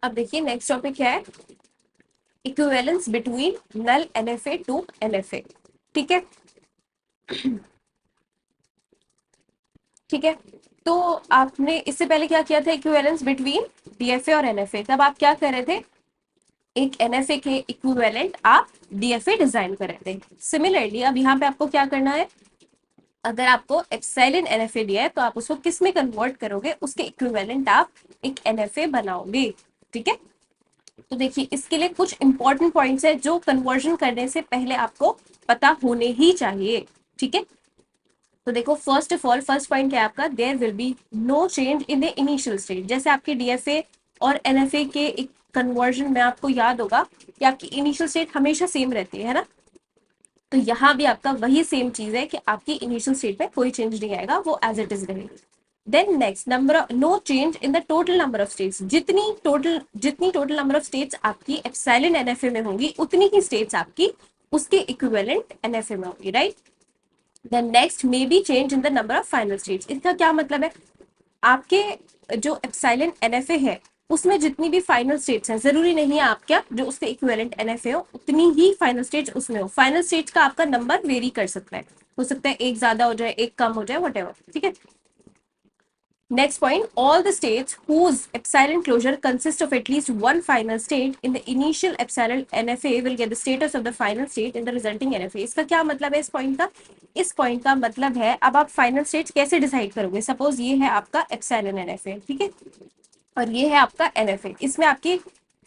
अब देखिए next topic क्या है, equivalence between null NFA to NFA. ठीक है, ठीक है। तो आपने इससे पहले क्या किया था, इक्विवेलेंस बिटवीन डीएफए और एनएफए। तब आप क्या कर रहे थे, एक एनएफए के इक्विवेलेंट आप डीएफए डिजाइन कर रहे थे। सिमिलरली अब यहाँ पे आपको क्या करना है, अगर आपको एप्सिलॉन एनएफए दिया है तो आप उसको किस में कन्वर्ट करोगे, उसके इक्विवेलेंट आप एक एनएफए बनाओगे। ठीक है, तो देखिए इसके लिए कुछ इंपॉर्टेंट पॉइंट्स है जो कन्वर्जन करने से पहले आपको पता होने ही चाहिए। ठीक है, तो देखो first of all first point क्या है आपका, there will be no change in the initial state. जैसे आपके डीएफए और एनएफए के एक कन्वर्जन में आपको याद होगा कि आपकी इनिशियल स्टेट हमेशा सेम रहती है ना, तो यहाँ भी आपका वही सेम चीज है कि आपकी इनिशियल स्टेट में कोई चेंज नहीं आएगा, वो एज इट इज रहेगी। Then next number, no change in the total number of states. जितनी टोटल नंबर ऑफ स्टेट्स आपकी एप्सिलॉन एनएफए में होंगी उतनी ही स्टेट्स आपकी उसके इक्विवेलेंट एनएफए में होगी, right. Then next may be change in the number of final states. इसका क्या मतलब है, आपके जो एप्सिलॉन एनएफए है उसमें जितनी भी फाइनल स्टेट्स हैं, जरूरी नहीं है आपका जो उसके इक्विवेलेंट एनएफए हो उतनी ही फाइनल स्टेट्स उसमें हो। फाइनल स्टेट्स का आपका नंबर वेरी कर सकता है, हो सकता है एक ज्यादा हो जाए एक कम हो जाए, व्हाटएवर। ठीक है, next point, all the states whose epsilon closure consists of at least one final state in the initial epsilon NFA will get the status of the final state in the resulting NFA। इसका क्या मतलब है इस point का, इस point का मतलब है अब आप फाइनल स्टेट कैसे डिसाइड करोगे। सपोज ये है आपका एप्सिलॉन एनएफए, ठीक है, और ये है आपका एनएफए, इसमें आपकी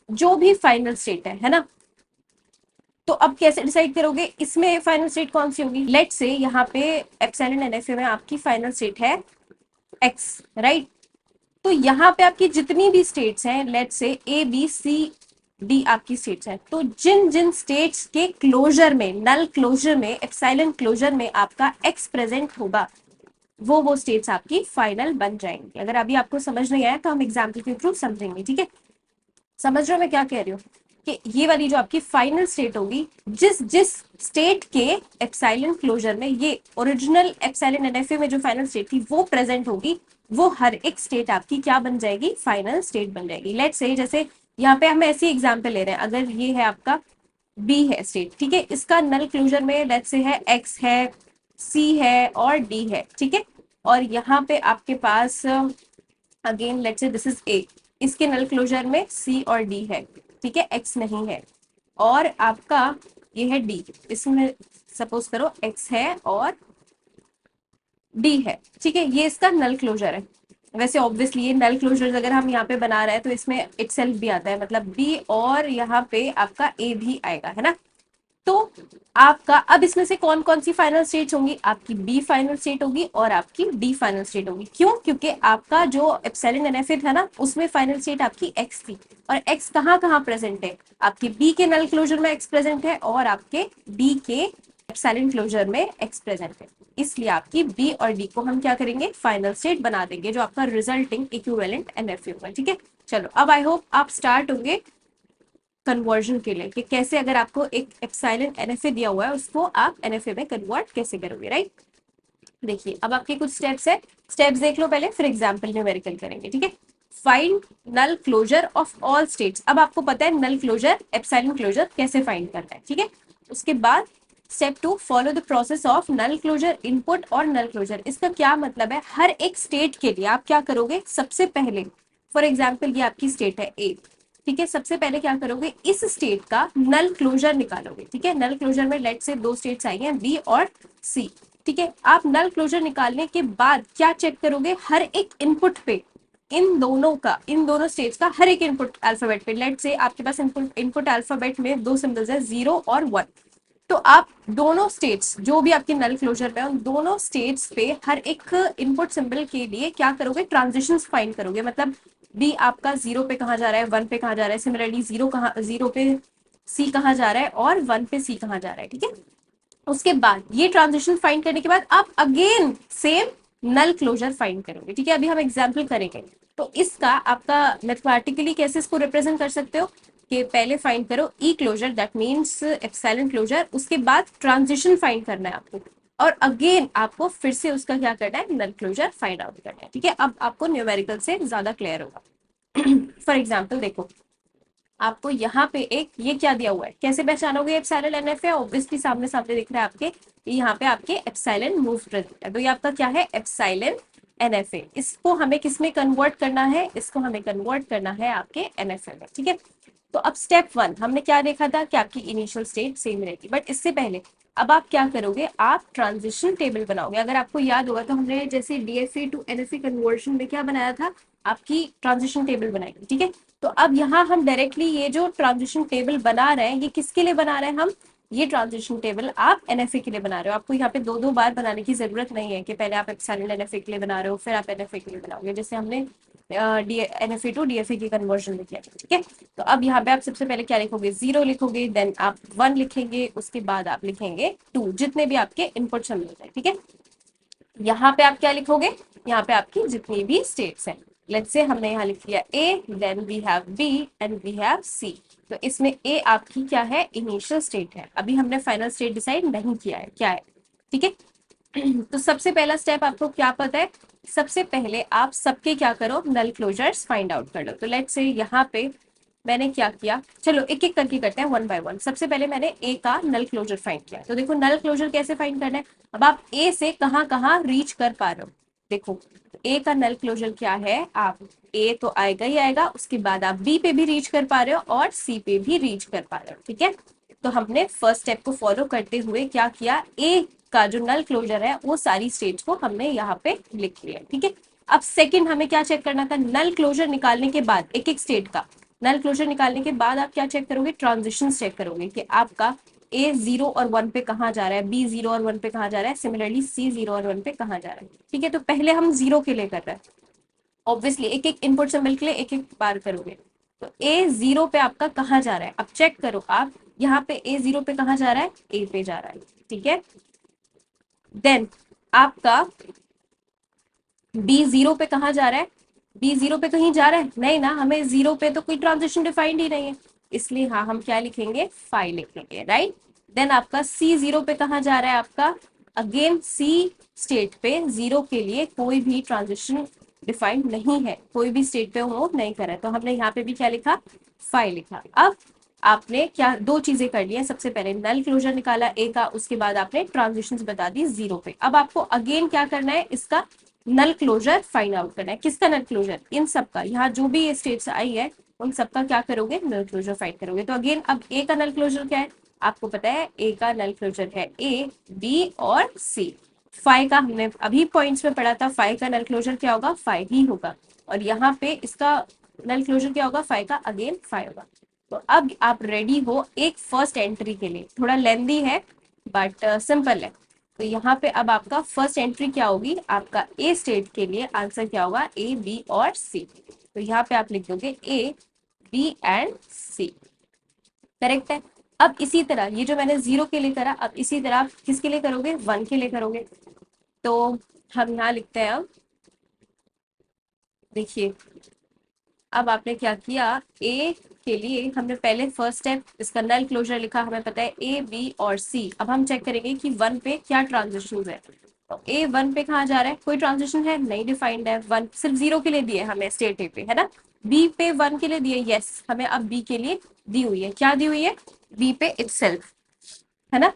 जो भी फाइनल स्टेट है ना, तो अब कैसे डिसाइड करोगे इसमें फाइनल स्टेट कौन सी होगी। लेट से यहाँ पे एप्सिलॉन एनएफए में आपकी फाइनल स्टेट है एक्स, राइट। तो यहाँ पे आपकी जितनी भी स्टेट्स हैं, लेट से ए बी सी डी आपकी स्टेट्स हैं, तो जिन जिन स्टेट्स के क्लोजर में, नल क्लोजर में, एप्सिलॉन क्लोजर में आपका एक्स प्रेजेंट होगा, वो स्टेट्स आपकी फाइनल बन जाएंगी। अगर अभी आपको समझ नहीं आया तो हम एग्जाम्पल के थ्रू समझेंगे। ठीक है, समझ रहे हो मैं क्या कह रही हूँ, कि ये वाली जो आपकी फाइनल स्टेट होगी, जिस जिस स्टेट के एप्सिलॉन क्लोजर में ये ओरिजिनल एप्सिलॉन एनएफए में जो फाइनल स्टेट थी वो प्रेजेंट होगी, वो हर एक स्टेट आपकी क्या बन जाएगी, फाइनल स्टेट बन जाएगी। लेट्स से जैसे यहाँ पे हम ऐसी एग्जाम्पल ले रहे हैं, अगर ये है आपका बी है स्टेट, ठीक है, इसका नल क्लोजर में लेट्स से है एक्स है, सी है और डी है। ठीक है, और यहाँ पे आपके पास again let's say this is a, इसके नल क्लोजर में सी और डी है, ठीक है, एक्स नहीं है। और आपका ये है डी, इसमें सपोज करो एक्स है और डी है, ठीक है, ये इसका नल क्लोजर है। वैसे ऑब्वियसली ये नल क्लोजर अगर हम यहाँ पे बना रहे हैं तो इसमें इटसेल्फ भी आता है, मतलब बी और यहाँ पे आपका ए भी आएगा, है ना। तो आपका अब इसमें से कौन कौन सी फाइनल स्टेट होंगी, आपकी बी फाइनल स्टेट होगी और आपकी डी फाइनल स्टेट होगी। क्यों, क्योंकि आपका जो एप्सिलॉन एनएफए था ना उसमें फाइनल स्टेट आपकी एक्स थी, और एक्स कहाँ कहाँ प्रेजेंट है, आपके बी के नल क्लोजर में एक्स प्रेजेंट है और आपके डी के एप्सिलॉन क्लोजर में एक्स प्रेजेंट है। इसलिए आपकी बी और डी को हम क्या करेंगे, फाइनल स्टेट बना देंगे, जो आपका रिजल्टिंग इक्विवेलेंट एनएफए होगा। ठीक है, चलो अब आई होप आप स्टार्ट होंगे कन्वर्जन के लिए, कि कैसे अगर आपको एक एप्सिलॉन एनएफए दिया हुआ है उसको आप एनएफए में कन्वर्ट कैसे करोगे, राइट। देखिए अब आपके कुछ स्टेप्स है, स्टेप्स देख लो पहले, फिर एग्जांपल न्यूमेरिकल करेंगे। ठीक है, find null closure of all states. अब आपको पता है नल क्लोजर एप्सिलॉन क्लोजर कैसे फाइंड करना है। ठीक है, उसके बाद step 2, follow the process of null closure input और नल क्लोजर। इसका क्या मतलब है, हर एक स्टेट के लिए आप क्या करोगे, सबसे पहले फॉर एग्जाम्पल ये आपकी स्टेट है ए, ठीक है, सबसे पहले क्या करोगे, इस स्टेट का नल क्लोजर निकालोगे। ठीक है, नल क्लोजर में लेट से दो स्टेट्स आई हैं बी और सी। ठीक है, आप नल क्लोजर निकालने के बाद क्या चेक करोगे, हर एक इनपुट पे इन दोनों का, इन दोनों स्टेट्स का हर एक इनपुट अल्फाबेट पे, लेट से आपके पास इनपुट अल्फाबेट में दो सिंबल्स है 0 और 1, तो आप दोनों स्टेट्स जो भी आपके नल क्लोजर पे उन दोनों स्टेट्स पे हर एक इनपुट सिंबल के लिए क्या करोगे, ट्रांजिशंस फाइंड करोगे। मतलब बी आपका 0 पे कहाँ जा रहा है, 1 पे कहाँ जा रहा है, सिमिलरली 0 पे सी कहाँ जा रहा है और 1 पे सी कहाँ जा रहा है। ठीक है, उसके बाद ये ट्रांजिशन फाइंड करने के बाद आप अगेन सेम नल क्लोजर फाइंड करोगे। ठीक है, अभी हम एग्जाम्पल करेंगे, तो इसका आपका मैथमेटिकली कैसे इसको रिप्रेजेंट कर सकते हो, कि पहले फाइंड करो E closure, that means epsilon closure, उसके बाद ट्रांजिशन फाइंड करना है आपको, और अगेन आपको फिर से उसका क्या करना है, नल क्लोजर फाइंड आउट करना है। ठीक है, अब आपको न्यूमेरिकल से ज्यादा क्लियर होगा। फॉर एग्जाम्पल देखो, आपको यहाँ पे एक ये क्या दिया हुआ है, कैसे पहचानोगे एप्सिलॉन एनएफ है? ऑब्वियसली सामने सामने दिख रहा है आपके, यहाँ पे आपके एप्सिलॉन मूव प्रेजेंट है, तो ये आपका क्या है, एप्सिलॉन एनएफ है। इसको हमें किस में कन्वर्ट करना है, इसको हमें कन्वर्ट करना है आपके एनएफ में, ठीक है। तो अब स्टेप 1 हमने क्या देखा था कि आपकी इनिशियल स्टेट सेम रहेगी, बट इससे पहले अब आप क्या करोगे, आप ट्रांजिशन टेबल बनाओगे। अगर आपको याद होगा तो हमने जैसे डीएफए टू एनएफए कन्वर्शन में क्या बनाया था, आपकी ट्रांजिशन टेबल बनाएगी, ठीक है। तो अब यहाँ हम डायरेक्टली ये जो ट्रांजिशन टेबल बना रहे हैं, ये किसके लिए बना रहे हैं हम, ये ट्रांजिशन टेबल आप एनएफए के लिए बना रहे हो। आपको यहाँ पे दो दो बार बनाने की जरूरत नहीं है कि पहले आप एप्सिलॉन एनएफए के लिए बना रहे हो फिर आप एनएफए के लिए बनाओगे, जैसे हमने एनएफए टू डीएफए के कन्वर्जन में किया, ठीक है। तो अब यहाँ पे आप सबसे पहले क्या लिखोगे, 0 लिखोगे, देन आप 1 लिखेंगे, उसके बाद आप लिखेंगे 2, जितने भी आपके इनपुट समझ जाए, ठीक है। यहाँ पे आप क्या लिखोगे, यहाँ पे आपकी जितनी भी स्टेट्स हैं, लेट्स से हमने यहाँ लिख लिया A, then we have B and we have C। तो इसमें A आपकी क्या है, इनिशियल स्टेट है, अभी हमने फाइनल स्टेट डिसाइड नहीं किया है क्या है, ठीक है। तो सबसे पहला स्टेप आपको क्या पता है, सबसे पहले आप सबके क्या करो, नल क्लोजर्स फाइंड आउट कर लो। तो लेट्स से यहाँ पे मैंने क्या किया, चलो एक एक करके करते हैं, 1 बाय 1। सबसे पहले मैंने ए का नल क्लोजर फाइंड किया। तो देखो नल क्लोजर कैसे फाइंड करना है, अब आप ए से कहाँ कहाँ रीच कर पा रहे हो, देखो ए का नल क्लोजर क्या है, आप ए तो आएगा ही आएगा, उसके बाद आप बी पे भी रीच कर पा रहे हो और सी पे भी रीच कर पा रहे हो, ठीक है। तो हमने फर्स्ट स्टेप को फॉलो करते हुए क्या किया, ए का जो नल क्लोजर है वो सारी स्टेट्स को हमने यहाँ पे लिख लिया, ठीक है। अब सेकंड हमें क्या चेक करना था, नल क्लोजर निकालने के बाद एक एक स्टेट का नल क्लोजर निकालने के बाद आप क्या चेक करोगे, ट्रांजिशन चेक करोगे कि आपका ए 0 और 1 पे कहाँ जा रहा है, बी 0 और 1 पे कहाँ जा रहा है, सिमिलरली सी 0 और 1 पे कहाँ जा रहा है, ठीक है। तो पहले हम 0 के लिए कर रहे हैं, ऑब्वियसली एक एक इनपुट सिंबल के लिए एक एक बार करोगे। तो ए 0 पे आपका कहाँ जा रहा है, अब चेक करो आप, यहाँ पे ए 0 पे कहाँ जा रहा है, ए पे जा रहा है, ठीक है। देन आपका बी 0 पे कहाँ जा रहा है, बी 0 पे कहीं जा रहा है नहीं ना, हमें 0 पे तो कोई ट्रांजिशन डिफाइंड ही नहीं है, इसलिए हाँ हम क्या लिखेंगे, 5 लिखेंगे, राइट। देन आपका सी 0 पे कहाँ जा रहा है, आपका अगेन सी स्टेट पे 0 के लिए कोई भी ट्रांजिशन डिफाइंड नहीं है, कोई भी स्टेट पे वो नहीं कर रहा है, तो हमने यहाँ पे भी क्या लिखा, 5 लिखा। अब आपने क्या दो चीजें कर ली है, सबसे पहले नल क्लोजर निकाला ए का, उसके बाद आपने ट्रांजिशंस बता दी 0 पे। अब आपको अगेन क्या करना है, इसका नल क्लोजर फाइंड आउट करना है। किसका नल क्लोजर, इन सब का, यहाँ जो भी स्टेट्स आई है उन सबका क्या करोगे, नल क्लोजर फाइंड करोगे। तो अगेन अब ए का नल क्लोजर क्या है, आपको पता है ए का नल क्लोजर है ए, बी और सी। 5 का हमने अभी पॉइंट्स में पढ़ा था, 5 का नल क्लोजर क्या होगा, 5 ही होगा, और यहाँ पे इसका नल क्लोजर क्या होगा, 5 का अगेन 5 होगा। तो अब आप रेडी हो एक फर्स्ट एंट्री के लिए, थोड़ा लेंदी है बट सिंपल है। तो यहाँ पे अब आपका फर्स्ट एंट्री क्या होगी, आपका ए स्टेट के लिए आंसर क्या होगा, ए, बी और सी। तो यहाँ पे आप लिख दोगे ए, बी एंड सी, करेक्ट है। अब इसी तरह ये जो मैंने 0 के लिए करा, अब इसी तरह आप किसके लिए करोगे, 1 के लिए करोगे। तो हम यहाँ लिखते हैं, अब देखिए अब आपने क्या किया, ए के लिए हमने पहले फर्स्ट स्टेप इसका नल क्लोजर लिखा, हमें पता है ए, बी और सी। अब हम चेक करेंगे कि 1 पे क्या ट्रांजिशन है। तो ए 1 पे कहाँ जा रहा है, कोई ट्रांजिशन है नहीं, डिफाइंड है। 1 सिर्फ 0 के लिए दिए हमें स्टेट ए पे, है ना। बी पे 1 के लिए दिए, यस हमें अब बी के लिए दी हुई है, क्या दी हुई है, बी पे इटसेल्फ, है ना।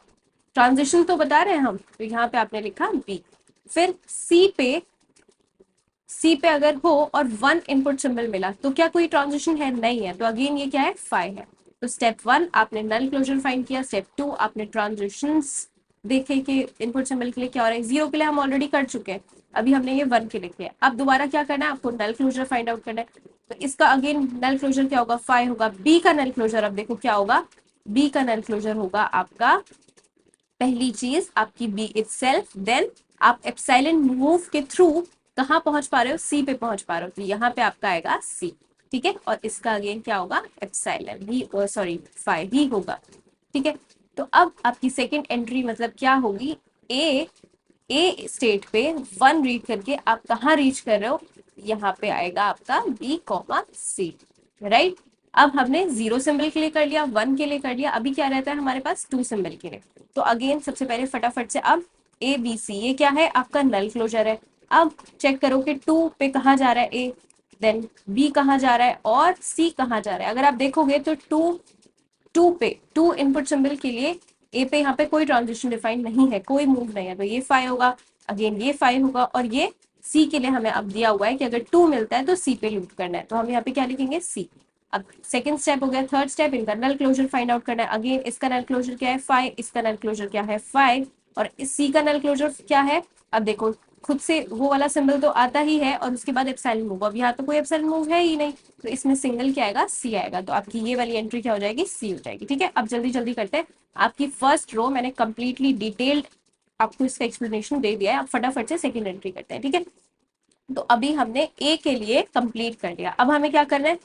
ट्रांजिशन तो बता रहे हैं हम, तो यहाँ पे आपने लिखा बी। फिर सी पे अगर हो और 1 इनपुट सिंबल मिला तो क्या कोई ट्रांजिशन है, नहीं है, तो अगेन ये क्या है, 5 है। तो स्टेप 1 आपने नल क्लोजर फाइंड किया, स्टेप 2 आपने ट्रांजिशंस देखे कि इनपुट सिंबल के लिए क्या हो रहा है। 0 के लिए हम ऑलरेडी कर चुके हैं, अभी हमने ये 1 के लिए किया। अब दोबारा क्या करना है, आपको नल क्लोजर फाइंड आउट करना है। तो इसका अगेन नल क्लोजर क्या होगा, 5 होगा। बी का नल क्लोजर अब देखो क्या होगा, बी का नल क्लोजर होगा आपका, पहली चीज आपकी बी इटसेल्फ, देन आप एप्सिलॉन मूव के थ्रू कहाँ पहुंच पा रहे हो, सी पे पहुंच पा रहे हो, तो यहाँ पे आपका आएगा सी, ठीक है। और इसका अगेन क्या होगा, एप्सिलॉन ही, सॉरी 5 ही होगा, ठीक है। तो अब आपकी सेकंड एंट्री मतलब क्या होगी, ए स्टेट पे 1 रीड करके आप कहाँ रीच कर रहे हो, यहाँ पे आएगा आपका बी कॉमा सी, राइट। अब हमने 0 सिंबल के लिए कर लिया, 1 के लिए कर लिया, अभी क्या रहता है हमारे पास 2 सिंबल के लिए। तो अगेन सबसे पहले फटाफट से अब ए, बी, सी, ये क्या है, आपका नल क्लोजर है। अब चेक करो कि 2 पे कहाँ जा रहा है ए, देन बी कहाँ जा रहा है और सी कहाँ जा रहा है। अगर आप देखोगे तो टू इनपुट सिंबल के लिए ए पे यहाँ पे कोई ट्रांजिशन डिफाइन नहीं है, कोई मूव नहीं है, तो ये 5 होगा, अगेन ये 5 होगा, और ये सी के लिए हमें अब दिया हुआ है कि अगर 2 मिलता है तो सी पे लूप करना है, तो हम यहाँ पे क्या लिखेंगे सी। अब सेकंड स्टेप हो गया। थर्ड स्टेप, इनका नल क्लोजर फाइंड आउट करना है। अगेन इसका नल क्लोजर क्या है 5, इसका नल क्लोजर क्या है 5, और इस सी का नल क्लोजर क्या है। अब देखो खुद से वो वाला सिंबल तो आता ही है, और उसके बाद एप्सिलॉन मूव, अब यहाँ तो कोई एप्सिलॉन मूव है ही नहीं, तो इसमें सिंगल क्या आएगा सी आएगा, तो आपकी ये वाली एंट्री क्या हो जाएगी सी हो जाएगी। ठीक है, अब जल्दी जल्दी करते हैं। आपकी फर्स्ट रो मैंने कंप्लीटली डिटेल्ड आपको इसका एक्सप्लेनेशन दे दिया है, अब फटाफट से सेकंड एंट्री करते हैं। ठीक है, तो अभी हमने ए के लिए कंप्लीट कर लिया, अब हमें क्या करना है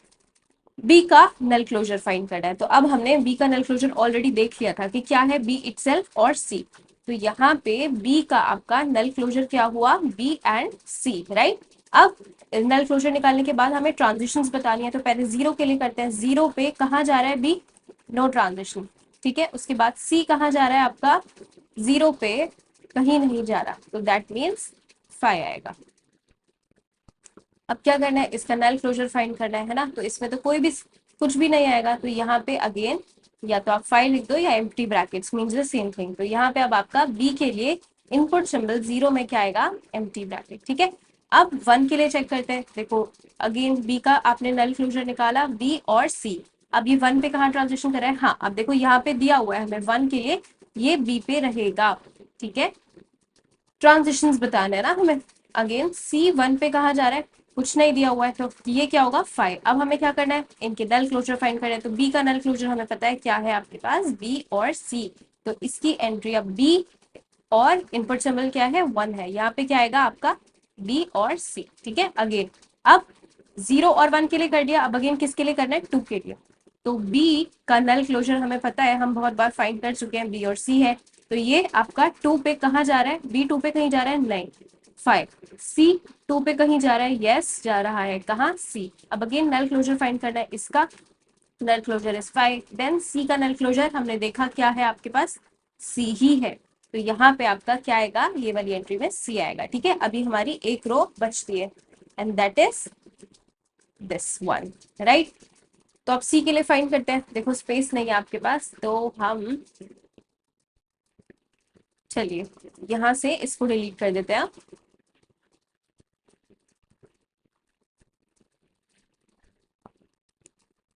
बी का नल क्लोजर फाइंड करना है। तो अब हमने बी का नल क्लोजर ऑलरेडी देख लिया था कि क्या है बी इटसेल्फ और सी, तो यहाँ पे बी का आपका नल क्लोजर क्या हुआ बी एंड सी, राइट। अब नल क्लोजर निकालने के बाद हमें ट्रांजिशंस बतानी है, तो पहले जीरो के लिए करते हैं। जीरो पे कहाँ जा रहा है बी, नो ट्रांजिशन, ठीक है। उसके बाद सी कहाँ जा रहा है आपका, जीरो पे कहीं नहीं जा रहा, तो दैट मीन्स 5 आएगा। अब क्या करना है, इसका नल क्लोजर फाइंड करना है ना, तो इसमें तो कोई भी कुछ भी नहीं आएगा, तो यहाँ पे अगेन या तो आप 5 लिख दो या empty brackets means the same thing. तो यहाँ पे अब आपका बी के लिए इनपुट सिंबल जीरो में क्या आएगा एम्प्टी ब्रैकेट, ठीक है। अब 1 के लिए चेक करते हैं। देखो अगेन बी का आपने नल क्लोजर निकाला बी और सी, अब ये 1 पे कहाँ ट्रांजिशन कर रहा है, हाँ अब देखो यहाँ पे दिया हुआ है हमें 1 के लिए ये बी पे रहेगा, ठीक है। ट्रांजिशंस बताना है ना हमें। अगेन सी 1 पे कहा जा रहा है, कुछ नहीं दिया हुआ है, तो ये क्या होगा 5। अब हमें क्या करना है, इनके नल क्लोजर फाइंड करना है, तो बी का नल क्लोजर हमें पता है क्या है आपके पास बी और सी, तो इसकी एंट्री अब बी और इनपुट सिंबल क्या है 1 है, यहाँ पे क्या आएगा आपका बी और सी, ठीक है। अगेन अब 0 और 1 के लिए कर दिया, अब अगेन किसके लिए करना है 2 के लिए, तो बी का नल क्लोजर हमें पता है, हम बहुत बार फाइंड कर चुके हैं, बी और सी है, तो ये आपका 2 पे कहाँ जा रहा है, बी 2 पे कहीं जा रहा है नहीं 5, सी 2 पे कहीं जा रहा है यस जा रहा है कहाँ सी। अब अगेन नल क्लोजर फाइंड करना है, इसका नल क्लोजर इज 5, देन सी का नल क्लोजर हमने देखा क्या है आपके पास सी ही है, तो यहाँ पे आपका क्या आएगा ये वाली एंट्री में सी आएगा, ठीक है। अभी हमारी एक रो बचती है and that is this one, right. तो अब सी के लिए फाइंड करते हैं। देखो स्पेस नहीं है आपके पास, तो हम चलिए यहां से इसको डिलीट कर देते हैं।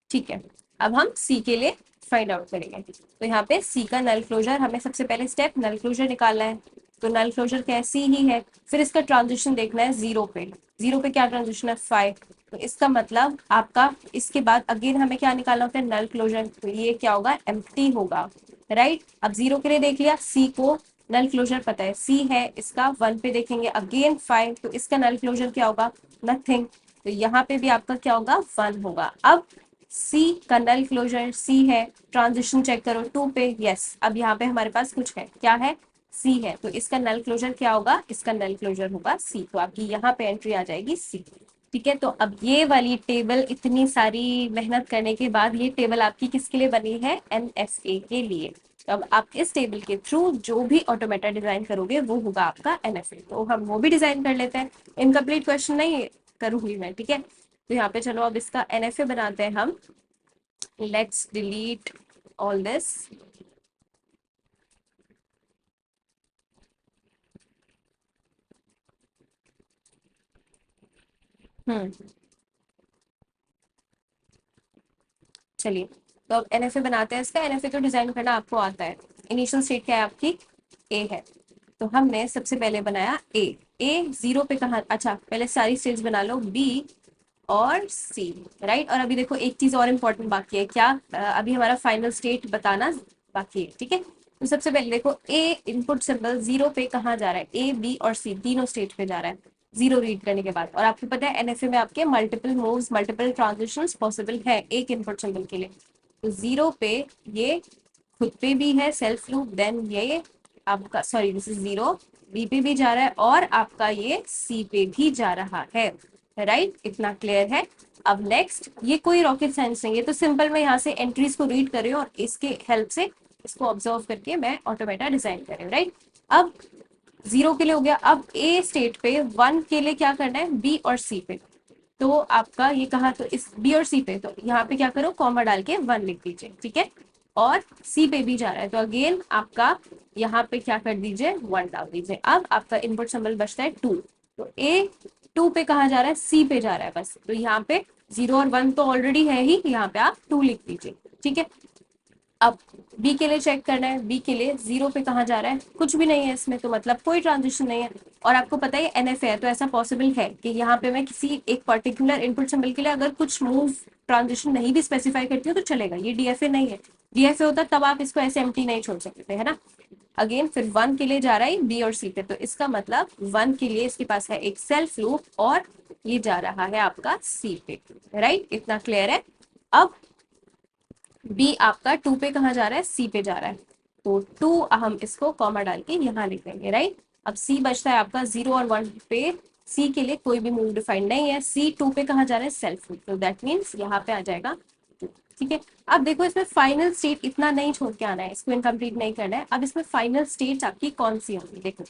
ठीक है, अब हम सी के लिए फाइंड आउट करेंगे, तो यहाँ पे सी का नल क्लोजर हमें सबसे पहले स्टेप नल क्लोजर निकालना है, तो नल क्लोजर क्या है सी ही है, फिर इसका ट्रांजिशन देखना है जीरो पे, जीरो पे क्या ट्रांजिशन है 5, तो इसका मतलब आपका इसके बाद अगेन हमें क्या निकालना होता है नल क्लोजर, तो ये क्या होगा एम्प्टी होगा, राइट। अब जीरो के लिए देख लिया, सी को नल क्लोजर पता है सी है, इसका 1 पे देखेंगे अगेन 5, तो इसका नल क्लोजर क्या होगा नथिंग, तो यहाँ पे भी आपका क्या होगा 1 होगा। अब सी का नल क्लोजर सी है, ट्रांजिशन चेक करो 2 पे यस, अब यहाँ पे हमारे पास कुछ है क्या है सी है, तो इसका नल क्लोजर क्या होगा, इसका नल क्लोजर होगा सी, तो आपकी यहाँ पे एंट्री आ जाएगी सी, ठीक है। तो अब ये वाली टेबल इतनी सारी मेहनत करने के बाद ये टेबल आपकी किसके लिए बनी है एनएफए के लिए, तो अब आप इस टेबल के थ्रू जो भी ऑटोमेटा डिजाइन करोगे वो होगा आपका एनएफए, तो हम वो भी डिजाइन कर लेते हैं। इनकम्प्लीट क्वेश्चन नहीं करूंगी मैं, ठीक है। तो यहाँ पे चलो अब इसका एनएफए बनाते हैं हम। Let's delete all this. चलिए तो अब एनएफए बनाते हैं इसका। एनएफए को डिजाइन करना आपको आता है। इनिशियल स्टेट क्या है आपकी ए है, तो हमने सबसे पहले बनाया ए। ए जीरो पे कहा, अच्छा पहले सारी स्टेट्स बना लो बी और सी, राइट। और अभी देखो एक चीज और इम्पोर्टेंट बाकी है क्या, अभी हमारा फाइनल स्टेट बताना बाकी है, ठीक है। तो सबसे पहले देखो ए इनपुट सिंबल जीरो पे कहाँ जा रहा है, ए बी और सी तीनों स्टेट पे जा रहा है जीरो रीड करने के बाद, और आपको पता है एनएफए में आपके multiple moves multiple transitions possible है एक इनपुट सिंबल के लिए, तो जीरो पे ये खुद पे भी है सेल्फ लूप, देन ये आपका sorry this is zero B पे भी जा रहा है और आपका ये सी पे भी जा रहा है, राइट। इतना क्लियर है। अब नेक्स्ट ये कोई रॉकेट साइंस नहीं है, तो सिंपल मैं यहाँ से एंट्रीज को रीड कर रही हूँ और इसके हेल्प से इसको ऑब्जर्व करके मैं ऑटोमेटा डिजाइन कर रही हूँ, राइट। अब जीरो के लिए हो गया, अब ए स्टेट पे 1 के लिए क्या करना है बी और सी पे, तो आपका ये कहा, तो इस बी और सी पे, तो यहाँ पे क्या करो, कॉमा डाल के 1 लिख दीजिए, ठीक है। और सी पे भी जा रहा है तो अगेन आपका यहाँ पे क्या कर दीजिए, 1 डाल दीजिए। अब आपका इनपुट सिंबल बचता है 2, तो ए 2 पे कहाँ जा रहा है, सी पे जा रहा है बस, तो यहाँ पे 0 और 1 तो ऑलरेडी है ही, यहाँ पे आप 2 लिख दीजिए, ठीक है। अब बी के लिए चेक करना है, बी के लिए 0 पे कहाँ जा रहा है, कुछ भी नहीं है इसमें, तो मतलब कोई ट्रांजिशन नहीं है। और आपको पता है एनएफ है, तो ऐसा पॉसिबल है कि यहाँ पे मैं किसी एक पर्टिकुलर इनपुट सिंबल के लिए अगर कुछ मूव ट्रांजिशन नहीं भी स्पेसिफाई करती हूँ तो चलेगा, ये डीएफए नहीं है। डीएफए होता तब आप इसको ऐसे एम्प्टी नहीं छोड़ सकते थे, है ना। अगेन फिर 1 के लिए जा रहा है बी और सी पे, तो इसका मतलब 1 के लिए इसके पास है एक सेल्फ लूप और ये जा रहा है आपका सी पे, राइट, इतना क्लियर है। अब बी आपका 2 पे कहाँ जा रहा है, सी पे जा रहा है, तो 2 हम इसको कॉमा डाल के यहाँ लिख देंगे, राइट। अब सी बचता है आपका 0 और 1 पे, सी के लिए कोई भी मूव डिफाइंड नहीं है, सी 2 पे कहाँ जा रहा है, सेल्फ लूप, तो दैट मीन्स यहाँ पे आ जाएगा 2, ठीक है। अब देखो इसमें फाइनल स्टेट इतना नहीं छोड़ के आना है, इसको इनकम्प्लीट नहीं करना है। अब इसमें फाइनल स्टेट्स आपकी कौन सी होंगी, देखो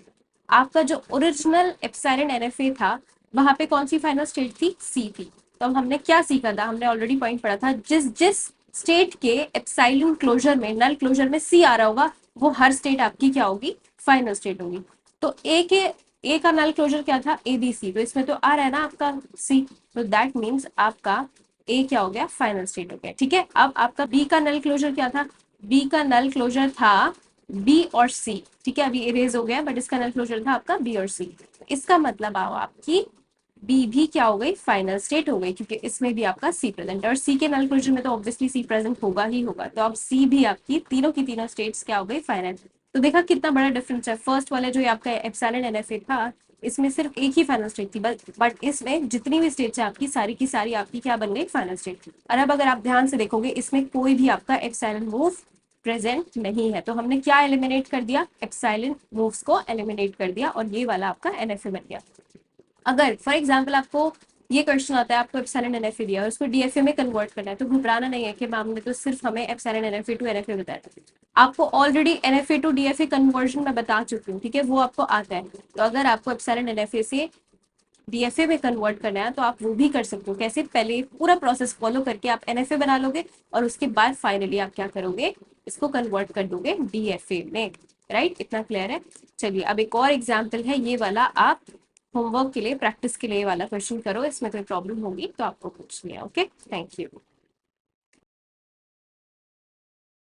आपका जो ओरिजिनल एप्सिलॉन एनएफए था वहां पे कौन सी फाइनल स्टेट थी, सी थी। तो अब हमने क्या सीखा था, हमने ऑलरेडी पॉइंट पढ़ा था, जिस जिस स्टेट के एप्सिलॉन क्लोजर में, नल क्लोजर में सी आ रहा होगा, वो हर स्टेट आपकी क्या होगी, फाइनल स्टेट होगी। तो ए का नल क्लोजर क्या था, ए बी सी, तो इसमें तो आ रहा है ना आपका सी, तो दैट मीन्स आपका ए क्या हो गया, फाइनल स्टेट हो गया, ठीक है। अब आपका बी का नल क्लोजर क्या था, बी का नल क्लोजर था बी और सी, ठीक है, अभी इरेज हो गया, बट इसका नल क्लोजर था आपका बी और सी। इसका मतलब आओ आपकी बी भी क्या हो गई, फाइनल स्टेट हो गई, क्योंकि इसमें भी आपका सी प्रेजेंट है, और सी के नल क्लोजर में तो ऑब्वियसली सी प्रेजेंट होगा ही होगा, तो अब सी भी आपकी तीनों की तीनों स्टेट्स क्या हो गई, फाइनल। तो देखा कितना बड़ा डिफरेंस है, फर्स्ट वाले जो आपका एप्सिलॉन एनएफए था इसमें सिर्फ एक ही फाइनल स्टेट थी, बट इसमें जितनी भी स्टेट्स है आपकी सारी की सारी आपकी क्या बन गई, फाइनल स्टेट। और अब अगर आप ध्यान से देखोगे इसमें कोई भी आपका एप्सिलॉन मूव प्रेजेंट नहीं है, तो हमने क्या एलिमिनेट कर दिया, एप्सिलॉन मूव्स को एलिमिनेट कर दिया, और ये वाला आपका एनएफए बन गया। अगर फॉर एग्जाम्पल आपको ये क्वेश्चन आता है, आपको एप्सिलॉन एनएफए दिया और उसको डीएफए में कन्वर्ट करना है, तो घबराना नहीं है कि मैम ने तो सिर्फ हमें एप्सिलॉन एनएफए टू एनएफए बताया था। आपको already NFA to DFA conversion में बता चुकी हूँ, ठीक है, वो आपको आता है। तो अगर आपको एप्सिलॉन एनएफए से डीएफए में कन्वर्ट करना है तो आप वो भी कर सकते हो, कैसे, पहले पूरा प्रोसेस फॉलो करके आप एनएफए बना लोगे और उसके बाद फाइनली आप क्या करोगे, इसको कन्वर्ट कर दोगे डीएफए में, राइट, इतना क्लियर है। चलिए अब एक और एग्जाम्पल है, ये वाला आप होमवर्क के लिए, प्रैक्टिस के लिए वाला क्वेश्चन करो, इसमें कोई प्रॉब्लम होगी तो आपको पूछनी है, ओके, थैंक यू।